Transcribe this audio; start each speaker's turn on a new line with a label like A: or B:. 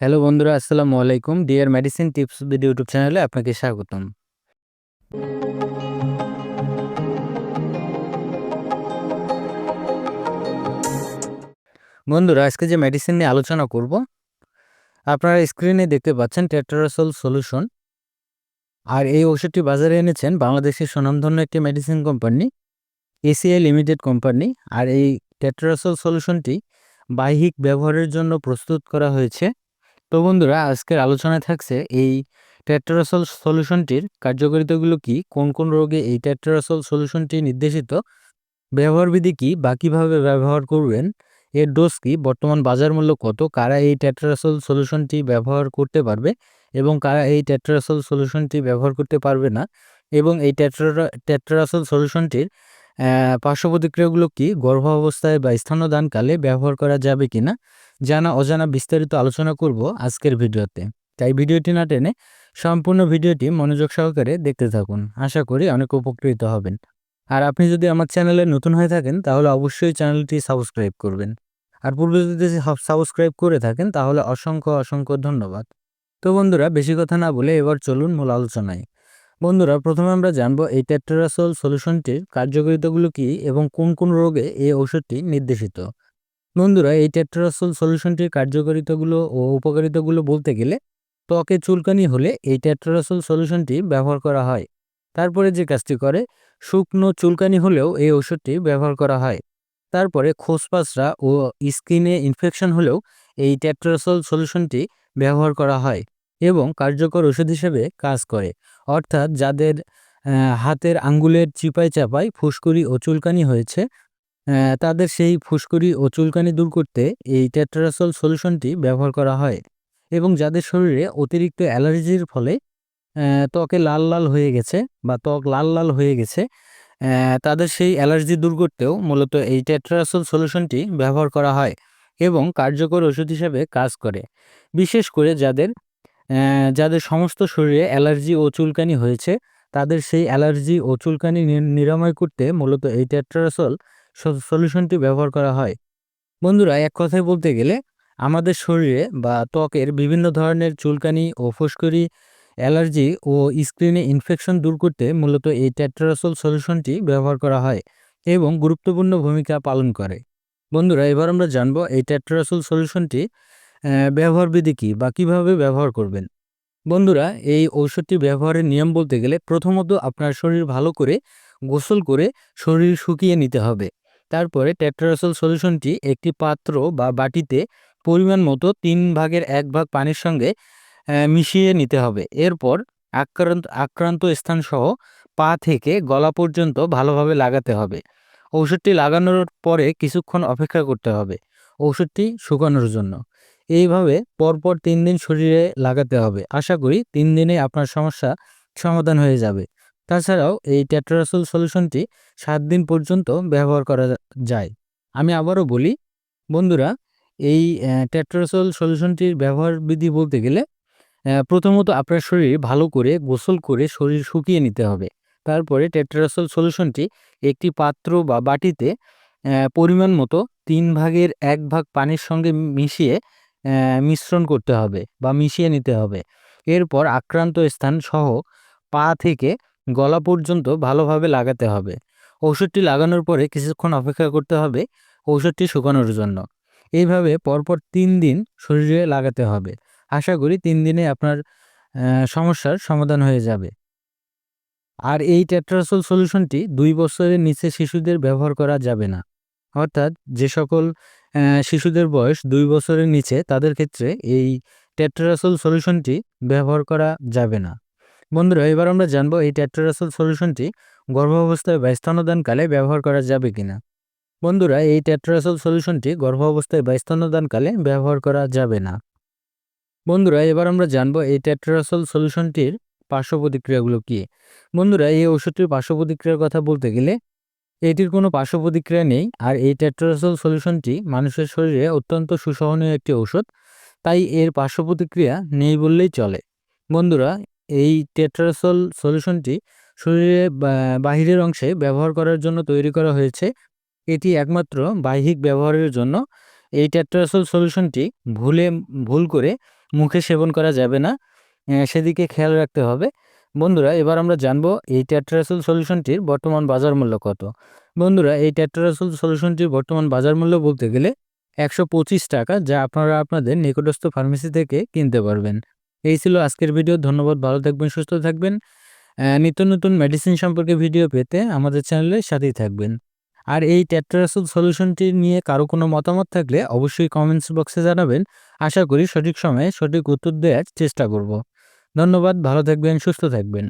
A: Hello বন্ধুরা, আসসালামু আলাইকুম। Dear medicine tips with YouTube চ্যানেলে আপনাকে স্বাগতম। বন্ধুরা, আজকে যে মেডিসিন নিয়ে আলোচনা করব, আপনারা স্ক্রিনে দেখতে পাচ্ছেন টেট্রাসোল সলিউশন। আর এই ওষুধটি বাজারে এনেছেন বাংলাদেশের স্বনামধন্য একটি medicine company, ACI limited company. আর এই টেট্রাসোল সলিউশনটি বাহ্যিক ব্যবহারের জন্য প্রস্তুত করা হয়েছে। তো বন্ধুরা, আজকের আলোচনায় থাকছে এই টেট্রাসোল সলিউশনটির কার্যকারিতাগুলো কি, কোন কোন রোগে এই টেট্রাসোল সলিউশনটি নির্দেশিত, ব্যবহার বিধি কি বা কিভাবে ব্যবহার করবেন, এর ডোজ কি, বর্তমান বাজার মূল্য কত, কারা এই টেট্রাসোল সলিউশনটি ব্যবহার করতে পারবে এবং কারা এই টেট্রাসোল সলিউশনটি ব্যবহার করতে পারবে না, এবং এই টেট্রাসোল সলিউশনটির পার্শ্ব প্রতিক্রিয়াগুলো কি, গর্ভাবস্থায় বা স্তন্যদানকালে ব্যবহার করা যাবে কিনা, জানা অজানা বিস্তারিত আলোচনা করব আজকের ভিডিওতে। তাই ভিডিওটি না টেনে সম্পূর্ণ ভিডিওটি মনোযোগ সহকারে দেখতে থাকুন। আশা করি অনেক উপকৃত হবেন। আর আপনি যদি আমার চ্যানেলে নতুন হয়ে থাকেন তাহলে অবশ্যই চ্যানেলটি সাবস্ক্রাইব করবেন। আর পূর্বে যদি সাবস্ক্রাইব করে থাকেন তাহলে অসংখ্য অসংখ্য ধন্যবাদ। তো বন্ধুরা, বেশি কথা না বলে এবার চলুন মূল আলোচনায়। বন্ধুরা, প্রথমে আমরা জানবো এই টেট্রাসোল সলিউশনটির কার্যকারিতাগুলো কি এবং কোন কোন রোগে এই ওষুধটি নির্দেশিত। বন্ধুরা, এই টেট্রাসোল সলিউশনটির কার্যকারিতাগুলো ও উপকারিতাগুলো বলতে গেলে, ত্বকে চুলকানি হলে এই টেট্রাসোল সলিউশনটি ব্যবহার করা হয়। তারপরে যে কাজটি করে, শুকনো চুলকানি হলেও এই ওষুধটি ব্যবহার করা হয়। তারপরে খোসপাসরা ও স্কিনে ইনফেকশন হলেও এই টেট্রাসোল সলিউশনটি ব্যবহার করা হয় এবং কার্যকর ওষুধ হিসেবে কাজ করে। অর্থাৎ যাদের হাতের আঙ্গুলের চিপায় চাপায় ফুসকুড়ি ও চুলকানি হয়েছে, তাদের সেই ফুসকুড়ি ও চুলকানি দূর করতে এই টেট্রাসোল সলিউশনটি ব্যবহার করা হয়। এবং যাদের শরীরে অতিরিক্ত অ্যালার্জির ফলে ত্বকে লাল লাল হয়ে গেছে বা ত্বক লাল লাল হয়ে গেছে, তাদের সেই অ্যালার্জি দূর করতেও মূলত এই টেট্রাসোল সলিউশনটি ব্যবহার করা হয় এবং কার্যকর ওষুধ হিসেবে কাজ করে। বিশেষ করে যাদের সমস্ত শরীরে অ্যালার্জি ও চুলকানি হয়েছে, তাদের সেই অ্যালার্জি ও চুলকানি নিরাময় করতে মূলত এই টেট্রাসোল সলিউশনটি ব্যবহার করা হয়। বন্ধুরা, এক কথায় বলতে গেলে আমাদের শরীরে বা ত্বকের বিভিন্ন ধরনের চুলকানি ও ফুসকুড়ি, অ্যালার্জি ও স্কিনে ইনফেকশন দূর করতে মূলত এই টেট্রাসোল সলিউশনটি ব্যবহার করা হয় এবং গুরুত্বপূর্ণ ভূমিকা পালন করে। বন্ধুরা, এবার আমরা জানবো এই টেট্রাসোল সলিউশনটি ব্যবহার বিধি কী বা কীভাবে ব্যবহার করবেন। বন্ধুরা, এই ঔষধটি ব্যবহারের নিয়ম বলতে গেলে, প্রথমত আপনার শরীর ভালো করে গোসল করে শরীর শুকিয়ে নিতে হবে। তারপরে টেট্রাসোল সলিউশনটি একটি পাত্র বা বাটিতে পরিমাণ মতো 1/3 ভাগ পানির সঙ্গে মিশিয়ে নিতে হবে। এরপর আক্রান্ত স্থানসহ পা থেকে গলা পর্যন্ত ভালোভাবে লাগাতে হবে। ঔষধটি লাগানোর পরে কিছুক্ষণ অপেক্ষা করতে হবে ঔষধটি শুকানোর জন্য। এইভাবে পরপর 3 দিন শরীরে লাগাতে হবে। আশা করি 3 দিনে আপনার সমস্যা সমাধান হয়ে যাবে। তাছাড়াও এই টেট্রাসোল সলিউশনটি 7 দিন পর্যন্ত ব্যবহার করা যায়। আমি আবারও বলি, বন্ধুরা, এই টেট্রাসোল সলিউশনটির ব্যবহার বিধি বলতে গেলে, প্রথমত আপনার শরীর ভালো করে গোসল করে শরীর শুকিয়ে নিতে হবে। তারপরে টেট্রাসোল সলিউশনটি একটি পাত্র বা বাটিতে পরিমাণ মতো 1/3 ভাগ পানির সঙ্গে মিশিয়ে মিশ্রণ করতে হবে বা মিশিয়ে নিতে হবে। এরপর আক্রান্ত স্থান সহ পা থেকে গলা পর্যন্ত ভালোভাবে লাগাতে হবে। ঔষধটি লাগানোর পরে কিছুক্ষণ অপেক্ষা করতে হবে ঔষধটি শুকানোর জন্য। এইভাবে পরপর 3 দিন শরীরে লাগাতে হবে। আশা করি 3 দিনে আপনার সমস্যার সমাধান হয়ে যাবে। আর এই টেট্রাসোল সলিউশনটি 2 বছরের নিচে শিশুদের ব্যবহার করা যাবে না। অর্থাৎ যে সকল শিশুদের বয়স 2 বছরের নিচে, তাদের ক্ষেত্রে এই টেট্রাসোল সলিউশনটি ব্যবহার করা যাবে না। বন্ধুরা, এবার আমরা জানবো এই টেট্রাসোল সলিউশনটি গর্ভাবস্থায় বা স্তন্যদানকালে ব্যবহার করা যাবে কিনা। বন্ধুরা, এই টেট্রাসোল সলিউশনটি গর্ভাবস্থায় বা স্তন্যদানকালে ব্যবহার করা যাবে না। বন্ধুরা, এবার আমরা জানবো এই টেট্রাসোল সলিউশনটির পার্শ্ব প্রতিক্রিয়াগুলো কী। বন্ধুরা, এই ওষুধটির পার্শ্ব প্রতিক্রিয়ার কথা বলতে গেলে, এটির কোনো পার্শ্ব প্রতিক্রিয়া নেই। আর এই টেট্রাসোল সলিউশনটি মানুষের শরীরে অত্যন্ত সুসহনীয় একটি ঔষধ, তাই এর পার্শ্ব প্রতিক্রিয়া নেই বললেই চলে। বন্ধুরা, এই টেট্রাসোল সলিউশনটি শরীরে বাহিরের অংশে ব্যবহার করার জন্য তৈরি করা হয়েছে। এটি একমাত্র বাহ্যিক ব্যবহারের জন্য। এই টেট্রাসোল সলিউশনটি ভুল করে মুখে সেবন করা যাবে না, সেদিকে খেয়াল রাখতে হবে। বন্ধুরা, এবার আমরা জানবো এই টেট্রাসোল সলিউশনটির বর্তমান বাজার মূল্য কত। বন্ধুরা, এই টেট্রাসোল সলিউশনটির বর্তমান বাজার মূল্য বলতে গেলে 125 টাকা, যা আপনারা আপনাদের নিকটস্থ ফার্মেসি থেকে কিনতে পারবেন। এই ছিল আজকের ভিডিও। ধন্যবাদ, ভালো থাকবেন, সুস্থ থাকবেন। নিত্য নতুন মেডিসিন সম্পর্কে ভিডিও পেতে আমাদের চ্যানেলের সাথেই থাকবেন। আর এই টেট্রাসোল সলিউশনটি নিয়ে কারো কোনো মতামত থাকলে অবশ্যই কমেন্টস বক্সে জানাবেন। আশা করি সঠিক সময়ে সঠিক উত্তর দেওয়ার চেষ্টা করব। ধন্যবাদ, ভালো থাকবেন, সুস্থ থাকবেন।